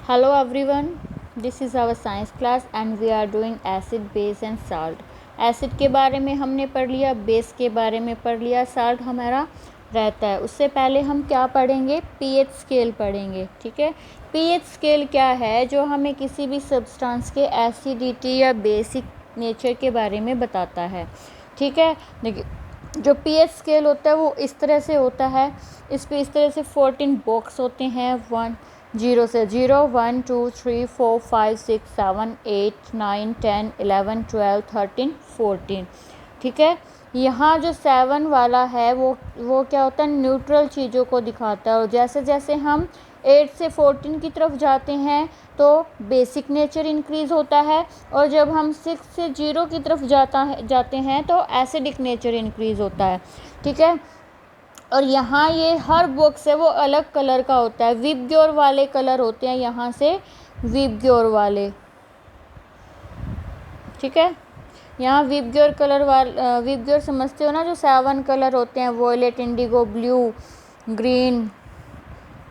Hello everyone, this is our science class and we are doing acid, base and salt. Acid के बारे में हमने पढ़ लिया, बेस के बारे में पढ़ लिया, साल्ट हमारा रहता है। उससे पहले हम क्या पढ़ेंगे? पीएच स्केल पढ़ेंगे। ठीक है, पीएच स्केल क्या है? जो हमें किसी भी सब्सटेंस के एसिडिटी या बेसिक नेचर के बारे में बताता है। ठीक है, देखिए जो पीएच स्केल होता है वो इस तरह से होता है। इस पे इस तरह से 14 बॉक्स होते हैं, 0 से 0, 1 2 3 4 5 6 7 8 9 10 11 12 13 14। ठीक है, यहाँ जो 7 वाला है वो क्या होता है? न्यूट्रल चीज़ों को दिखाता है। और जैसे जैसे हम 8 से 14 की तरफ जाते हैं तो बेसिक नेचर इंक्रीज़ होता है, और जब हम 6 से 0 की तरफ जाते हैं तो एसिडिक नेचर इंक्रीज़ होता है। ठीक है, और यहाँ ये हर बॉक्स है वो अलग कलर का होता है। विबग्योर वाले कलर होते हैं यहाँ से, विबग्योर वाले। ठीक है, यहाँ विबग्योर विबग्योर समझते हो ना, जो 7 कलर होते हैं, violet, indigo, blue, green,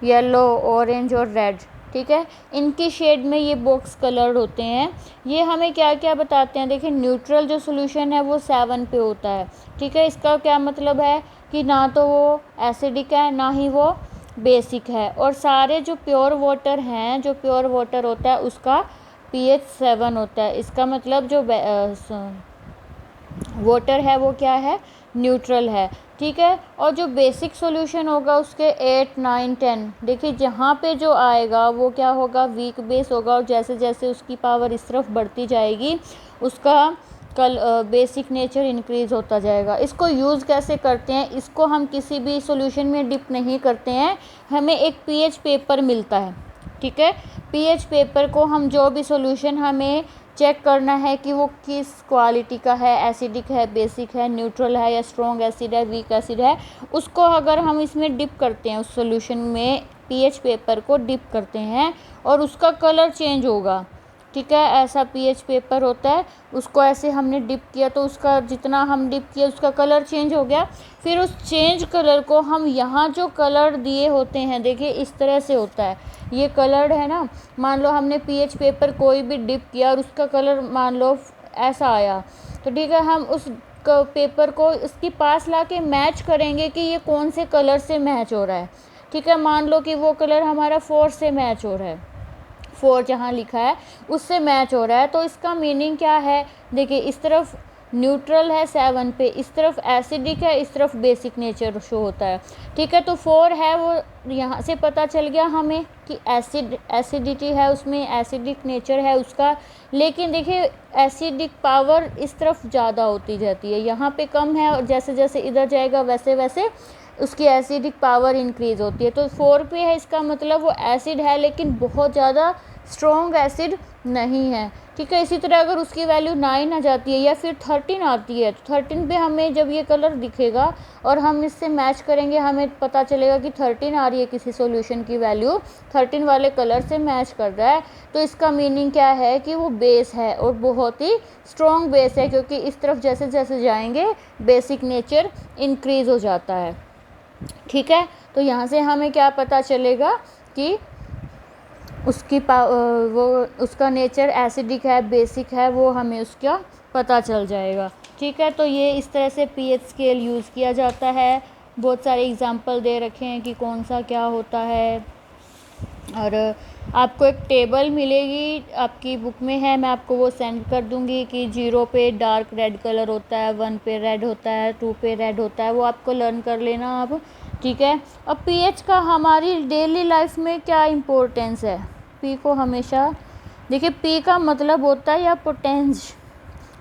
yellow, orange और रेड। ठीक है, इनकी शेड में ये बॉक्स कलर होते हैं। ये हमें क्या क्या बताते हैं? देखिए, न्यूट्रल जो सोल्यूशन है वो 7 पे होता है। ठीक है, इसका क्या मतलब है कि ना तो वो एसिडिक है ना ही वो बेसिक है। और सारे जो प्योर वाटर हैं, जो प्योर वाटर होता है उसका पीएच 7 होता है। इसका मतलब जो वाटर है वो क्या है? न्यूट्रल है। ठीक है, और जो बेसिक सॉल्यूशन होगा उसके 8 9 10, देखिए जहाँ पे जो आएगा वो क्या होगा? वीक बेस होगा। और जैसे जैसे उसकी पावर इस तरफ बढ़ती जाएगी उसका बेसिक नेचर इंक्रीज़ होता जाएगा। इसको यूज़ कैसे करते हैं? इसको हम किसी भी सॉल्यूशन में डिप नहीं करते हैं, हमें एक पीएच पेपर मिलता है। ठीक है, पीएच पेपर को हम जो भी सॉल्यूशन हमें चेक करना है कि वो किस क्वालिटी का है, एसिडिक है, बेसिक है, न्यूट्रल है या स्ट्रॉन्ग एसिड है, वीक एसिड है, उसको अगर हम इसमें डिप करते हैं, उस सॉल्यूशन में पीएच पेपर को डिप करते हैं और उसका कलर चेंज होगा। ठीक है, ऐसा पीएच पेपर होता है, उसको ऐसे हमने डिप किया तो उसका जितना हम डिप किया उसका कलर चेंज हो गया। फिर उस चेंज कलर को हम यहाँ जो कलर दिए होते हैं, देखिए इस तरह से होता है। ये कलर है ना, मान लो हमने पीएच पेपर कोई भी डिप किया और उसका कलर मान लो ऐसा आया, तो ठीक है, हम उस पेपर को इसके पास ला के मैच करेंगे कि ये कौन से कलर से मैच हो रहा है। ठीक है, मान लो कि वो कलर हमारा 4 से मैच हो रहा है, 4 जहाँ लिखा है उससे मैच हो रहा है। तो इसका मीनिंग क्या है? देखिए, इस तरफ न्यूट्रल है 7 पे, इस तरफ एसिडिक है, इस तरफ बेसिक नेचर शो होता है। ठीक है, तो 4 है वो यहाँ से पता चल गया हमें कि एसिडिटी है उसमें, एसिडिक नेचर है उसका। लेकिन देखिए एसिडिक पावर इस तरफ ज़्यादा होती जाती है, यहाँ पे कम है, और जैसे जैसे इधर जाएगा वैसे वैसे उसकी एसिडिक पावर इंक्रीज़ होती है। तो 4 पे है, इसका मतलब वो एसिड है लेकिन बहुत ज़्यादा स्ट्रॉन्ग एसिड नहीं है। ठीक है, इसी तरह अगर उसकी वैल्यू 9 आ जाती है या फिर 13 आती है, तो 13 पे हमें जब ये कलर दिखेगा और हम इससे मैच करेंगे, हमें पता चलेगा कि 13 आ रही है किसी सॉल्यूशन की वैल्यू, 13 वाले कलर से मैच कर रहा है, तो इसका मीनिंग क्या है कि वो बेस है और बहुत ही स्ट्रॉन्ग बेस है, क्योंकि इस तरफ जैसे जैसे जाएंगे बेसिक नेचर इंक्रीज़ हो जाता है। ठीक है, तो यहाँ से हमें क्या पता चलेगा कि उसका नेचर एसिडिक है, बेसिक है, वो हमें उसका पता चल जाएगा। ठीक है, तो ये इस तरह से पीएच स्केल यूज़ किया जाता है। बहुत सारे एग्जांपल दे रखे हैं कि कौन सा क्या होता है। और आपको एक टेबल मिलेगी, आपकी बुक में है, मैं आपको वो सेंड कर दूंगी कि 0 पे डार्क रेड कलर होता है, 1 पे रेड होता है, 2 पे रेड होता है, वो आपको लर्न कर लेना आप। ठीक है, अब पीएच का हमारी डेली लाइफ में क्या इम्पोर्टेंस है? पी को हमेशा देखिए, पी का मतलब होता है या पोटेंस,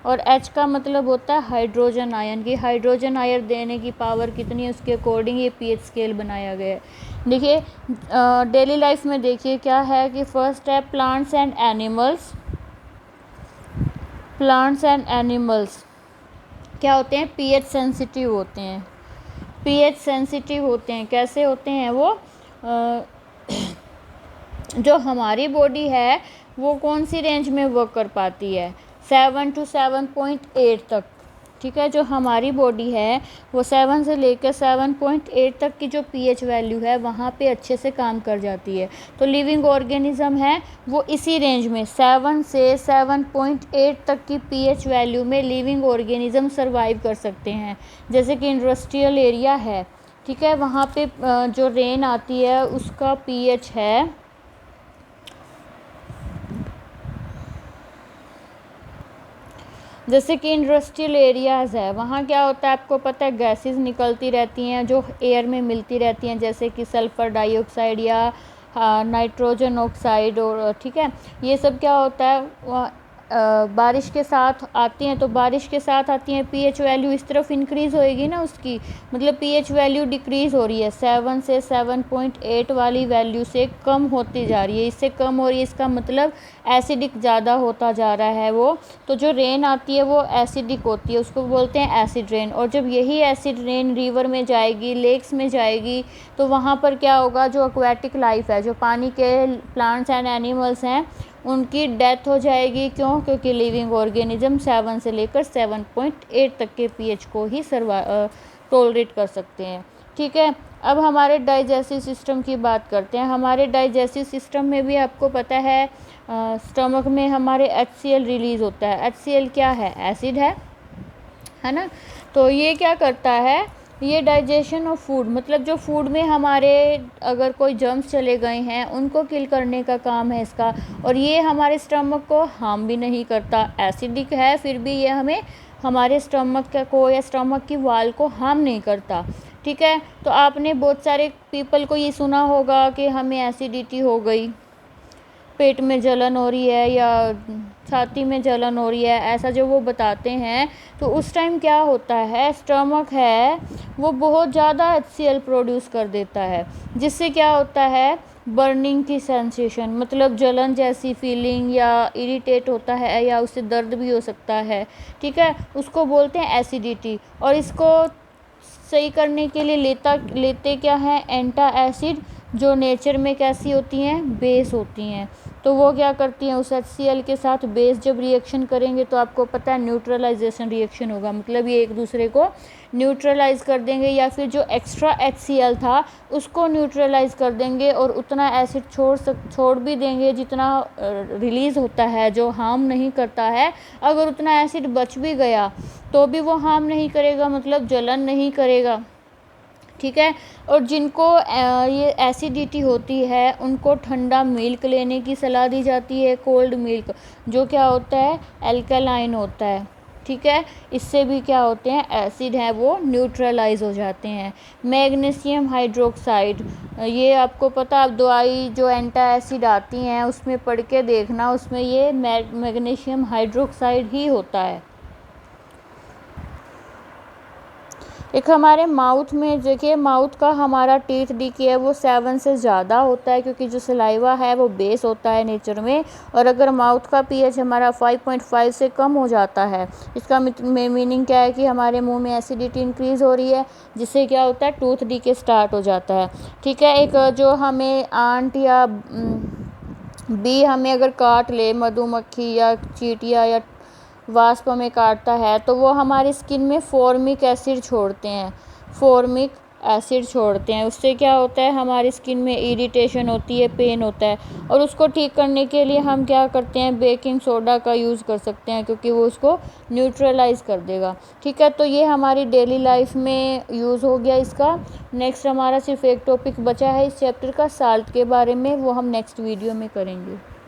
और एच का मतलब होता है हाइड्रोजन आयन की। हाइड्रोजन आयन देने की पावर कितनी है उसके अकॉर्डिंग ये पीएच स्केल बनाया गया है। देखिए डेली लाइफ में देखिए क्या है कि फर्स्ट है plants and animals. Plants and animals क्या होते हैं? पीएच सेंसिटिव होते हैं। पीएच सेंसिटिव होते हैं, कैसे होते हैं वो? जो हमारी बॉडी है वो कौन सी रेंज में वर्क कर पाती है? 7 to 7.8 तक। ठीक है। जो हमारी बॉडी है वो 7 से लेकर 7.8 तक की जो पीएच वैल्यू है वहाँ पे अच्छे से काम कर जाती है। तो लिविंग ऑर्गेनिज्म है वो इसी रेंज में 7 से 7.8 तक की पीएच वैल्यू में लिविंग ऑर्गेनिज्म सर्वाइव कर सकते हैं। जैसे कि इंडस्ट्रियल एरिया है, ठीक है, वहाँ पे जो रेन आती है उसका पीएच है, जैसे कि इंडस्ट्रियल एरियाज़ है वहाँ क्या होता है आपको पता है, गैसेस निकलती रहती हैं जो एयर में मिलती रहती हैं, जैसे कि सल्फ़र डाइऑक्साइड या नाइट्रोजन ऑक्साइड, और ठीक है, ये सब क्या होता है बारिश के साथ आती हैं। तो बारिश के साथ आती हैं, पीएच वैल्यू इस तरफ इंक्रीज़ होएगी ना उसकी, मतलब पीएच वैल्यू डिक्रीज़ हो रही है, 7 से 7.8 वाली वैल्यू से कम होती जा रही है, इससे कम हो रही है, इसका मतलब एसिडिक ज़्यादा होता जा रहा है वो। तो जो रेन आती है वो एसिडिक होती है, उसको बोलते हैं एसिड रेन। और जब यही एसिड रेन रिवर में जाएगी, लेक्स में जाएगी, तो वहाँ पर क्या होगा, जो एक्वेटिक लाइफ है, जो पानी के प्लांट्स एंड एनिमल्स हैं, उनकी डेथ हो जाएगी। क्यों? क्योंकि लिविंग ऑर्गेनिज्म 7 से लेकर 7.8 तक के पीएच को ही टॉलरेट कर सकते हैं, ठीक है। अब हमारे डाइजेस्टिव सिस्टम की बात करते हैं। हमारे डाइजेस्टिव सिस्टम में भी आपको पता है स्टमक में हमारे HCl रिलीज़ होता है। HCl क्या है? एसिड है ना। तो ये क्या करता है, ये डाइजेशन ऑफ फूड, मतलब जो फूड में हमारे अगर कोई जर्म्स चले गए हैं उनको किल करने का काम है इसका। और ये हमारे स्टमक को हार्म भी नहीं करता, एसिडिक है फिर भी ये हमें हमारे स्टमक को या स्टमक की वाल को हार्म नहीं करता, ठीक है। तो आपने बहुत सारे पीपल को ये सुना होगा कि हमें एसिडिटी हो गई, पेट में जलन हो रही है या छाती में जलन हो रही है, ऐसा जो वो बताते हैं। तो उस टाइम क्या होता है, स्टमक है वो बहुत ज़्यादा HCl प्रोड्यूस कर देता है, जिससे क्या होता है, बर्निंग की सेंसेशन, मतलब जलन जैसी फीलिंग, या इरिटेट होता है या उससे दर्द भी हो सकता है, ठीक है, उसको बोलते हैं एसिडिटी। और इसको सही करने के लिए लेते क्या है, एंटा एसिड, जो नेचर में कैसी होती हैं, बेस होती हैं। तो वो क्या करती हैं, उस HCl के साथ बेस जब रिएक्शन करेंगे तो आपको पता है न्यूट्रलाइजेशन रिएक्शन होगा, मतलब ये एक दूसरे को न्यूट्रलाइज कर देंगे, या फिर जो एक्स्ट्रा HCl था उसको न्यूट्रलाइज कर देंगे और उतना एसिड छोड़ भी देंगे जितना रिलीज़ होता है, जो हार्म नहीं करता है। अगर उतना एसिड बच भी गया तो भी वो हार्म नहीं करेगा, मतलब जलन नहीं करेगा, ठीक है। और जिनको ये एसिडिटी होती है उनको ठंडा मिल्क लेने की सलाह दी जाती है, कोल्ड मिल्क, जो क्या होता है, एल्कलाइन होता है, ठीक है। इससे भी क्या होते हैं, एसिड है वो न्यूट्रलाइज हो जाते हैं। मैग्नीशियम हाइड्रोक्साइड, ये आपको पता, आप दवाई जो एंटा एसिड आती हैं उसमें पढ़ के देखना, उसमें ये मैग्नीशियम हाइड्रोक्साइड ही होता है। एक हमारे माउथ में देखिए, माउथ का हमारा टीथ डीके है वो 7 से ज़्यादा होता है, क्योंकि जो सलाइवा है वो बेस होता है नेचर में। और अगर माउथ का पीएच हमारा 5.5 से कम हो जाता है, इसका मीनिंग क्या है कि हमारे मुंह में एसिडिटी इंक्रीज़ हो रही है, जिससे क्या होता है, टूथ डीके स्टार्ट हो जाता है, ठीक है। एक जो हमें आंट या बी हमें अगर काट ले, मधुमक्खी या चींटियाँ या वास्प में काटता है, तो वो हमारी स्किन में फॉर्मिक एसिड छोड़ते हैं, उससे क्या होता है, हमारी स्किन में इरिटेशन होती है, पेन होता है। और उसको ठीक करने के लिए हम क्या करते हैं, बेकिंग सोडा का यूज़ कर सकते हैं, क्योंकि वो उसको न्यूट्रलाइज कर देगा, ठीक है। तो ये हमारी डेली लाइफ में यूज़ हो गया इसका। नेक्स्ट हमारा सिर्फ एक टॉपिक बचा है इस चैप्टर का, साल्ट के बारे में, वो हम नेक्स्ट वीडियो में करेंगे।